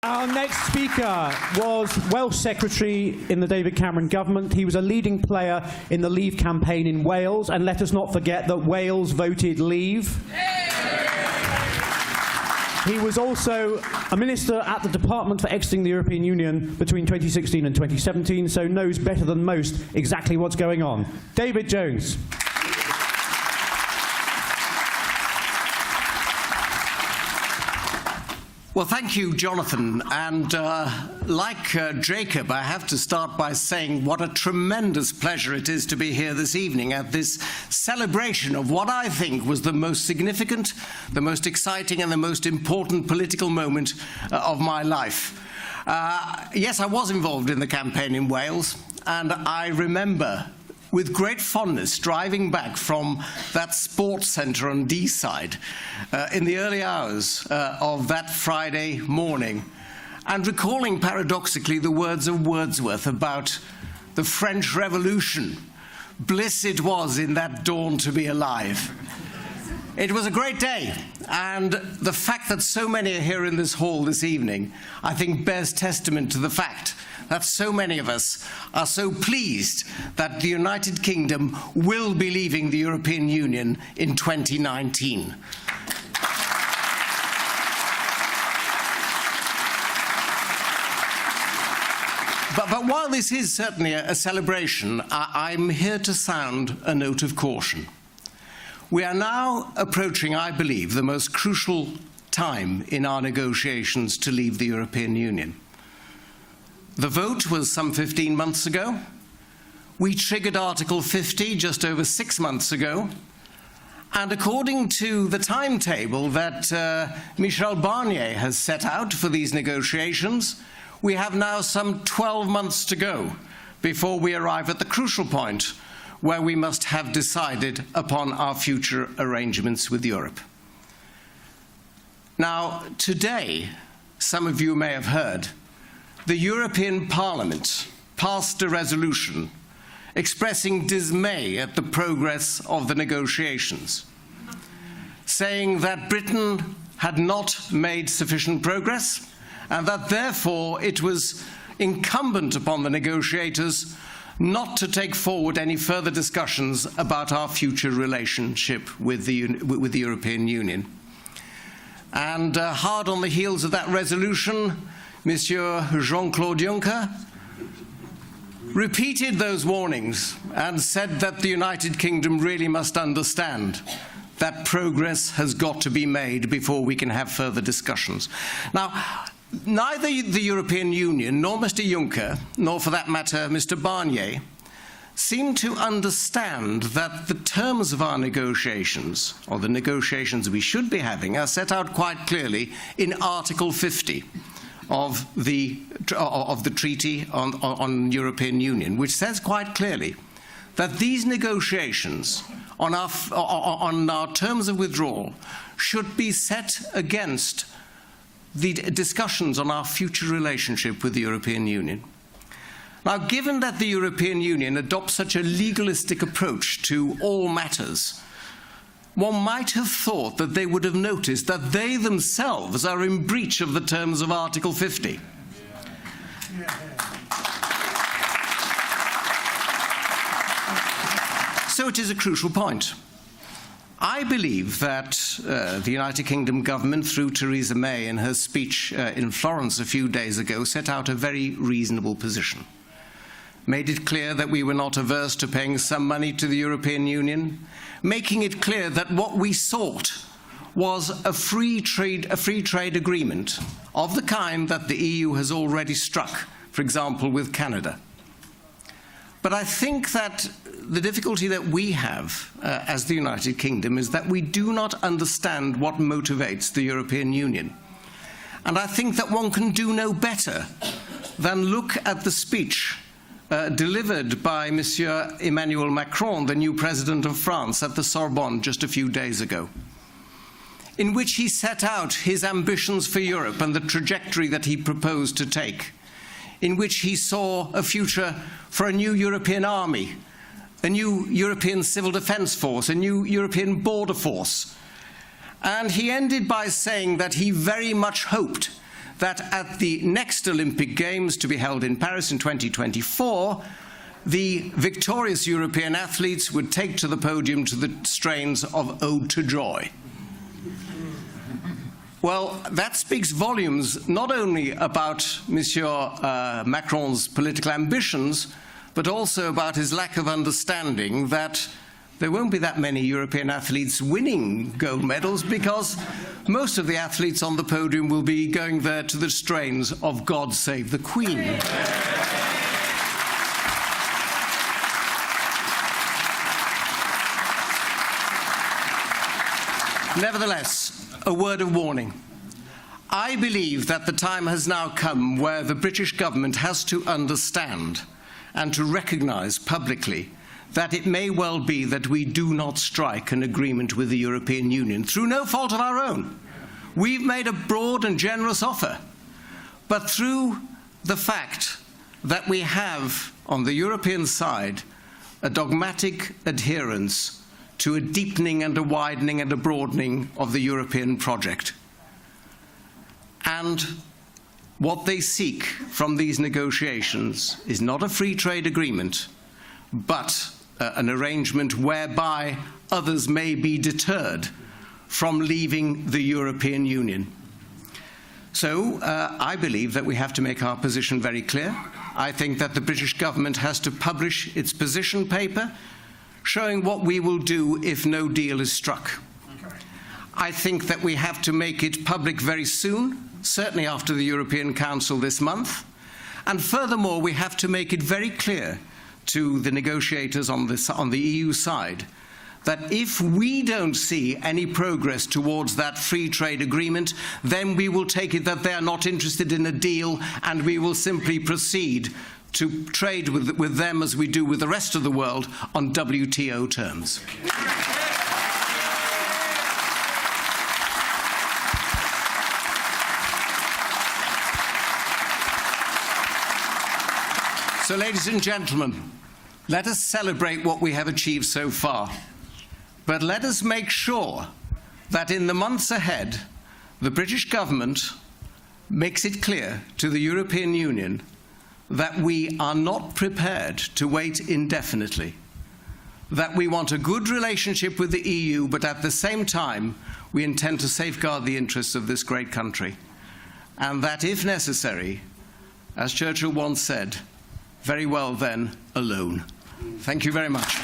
Our next speaker was Welsh Secretary in the David Cameron government. He was a leading player in the Leave campaign in Wales, and let us not forget that Wales voted Leave. He was also a minister at the Department for Exiting the European Union between 2016 and 2017, so knows better than most exactly what's going on. David Jones. Well, thank you, Jonathan. And like Jacob, I have to start by saying what a tremendous pleasure it is to be here this evening at this celebration of what I think was the most significant, the most exciting, and the most important political moment of my life. Yes, I was involved in the campaign in Wales, and I remember with great fondness driving back from that sports centre on Deeside in the early hours of that Friday morning, and recalling paradoxically the words of Wordsworth about the French Revolution. Bliss it was in that dawn to be alive. It was a great day, and the fact that so many are here in this hall this evening, I think bears testament to the fact that so many of us are so pleased that the United Kingdom will be leaving the European Union in 2019. But while this is certainly a celebration, I'm here to sound a note of caution. We are now approaching, I believe, the most crucial time in our negotiations to leave the European Union. The vote was some 15 months ago. We triggered Article 50 just over 6 months ago. And according to the timetable that Michel Barnier has set out for these negotiations, we have now some 12 months to go before we arrive at the crucial point where we must have decided upon our future arrangements with Europe. Now, today, some of you may have heard, the European Parliament passed a resolution expressing dismay at the progress of the negotiations, saying that Britain had not made sufficient progress and that therefore it was incumbent upon the negotiators not to take forward any further discussions about our future relationship with the European Union. And hard on the heels of that resolution, Monsieur Jean-Claude Juncker repeated those warnings and said that the United Kingdom really must understand that progress has got to be made before we can have further discussions. Now, neither the European Union, nor Mr. Juncker, nor for that matter Mr. Barnier, seem to understand that the terms of our negotiations, or the negotiations we should be having, are set out quite clearly in Article 50 of the Treaty on European Union, which says quite clearly that these negotiations on our terms of withdrawal should be set against the discussions on our future relationship with the European Union. Now, given that the European Union adopts such a legalistic approach to all matters, one might have thought that they would have noticed that they themselves are in breach of the terms of Article 50. So it is a crucial point. I believe that the United Kingdom government, through Theresa May in her speech in Florence a few days ago, set out a very reasonable position. Made it clear that we were not averse to paying some money to the European Union, making it clear that what we sought was a free trade agreement of the kind that the EU has already struck, for example, with Canada. But I think that the difficulty that we have as the United Kingdom is that we do not understand what motivates the European Union. And I think that one can do no better than look at the speech delivered by Monsieur Emmanuel Macron, the new president of France, at the Sorbonne just a few days ago, in which he set out his ambitions for Europe and the trajectory that he proposed to take, in which he saw a future for a new European army, a new European civil defence force, a new European border force. And he ended by saying that he very much hoped that at the next Olympic Games to be held in Paris in 2024, the victorious European athletes would take to the podium to the strains of Ode to Joy. Well, that speaks volumes not only about Monsieur Macron's political ambitions, but also about his lack of understanding that there won't be that many European athletes winning gold medals, because most of the athletes on the podium will be going there to the strains of God Save the Queen. Nevertheless, a word of warning. I believe that the time has now come where the British government has to understand and to recognise publicly that it may well be that we do not strike an agreement with the European Union through no fault of our own. We've made a broad and generous offer, but through the fact that we have on the European side a dogmatic adherence to a deepening and a widening and a broadening of the European project. And what they seek from these negotiations is not a free trade agreement, but an arrangement whereby others may be deterred from leaving the European Union. So I believe that we have to make our position very clear. I think that the British government has to publish its position paper showing what we will do if no deal is struck. I think that we have to make it public very soon, certainly after the European Council this month. And furthermore, we have to make it very clear to the negotiators on the EU side that if we don't see any progress towards that free trade agreement, then we will take it that they are not interested in a deal, and we will simply proceed to trade with them as we do with the rest of the world on WTO terms. So, ladies and gentlemen, let us celebrate what we have achieved so far. But let us make sure that in the months ahead, the British government makes it clear to the European Union that we are not prepared to wait indefinitely, that we want a good relationship with the EU, but at the same time, we intend to safeguard the interests of this great country, and that, if necessary, as Churchill once said, very well then, alone. Thank you very much.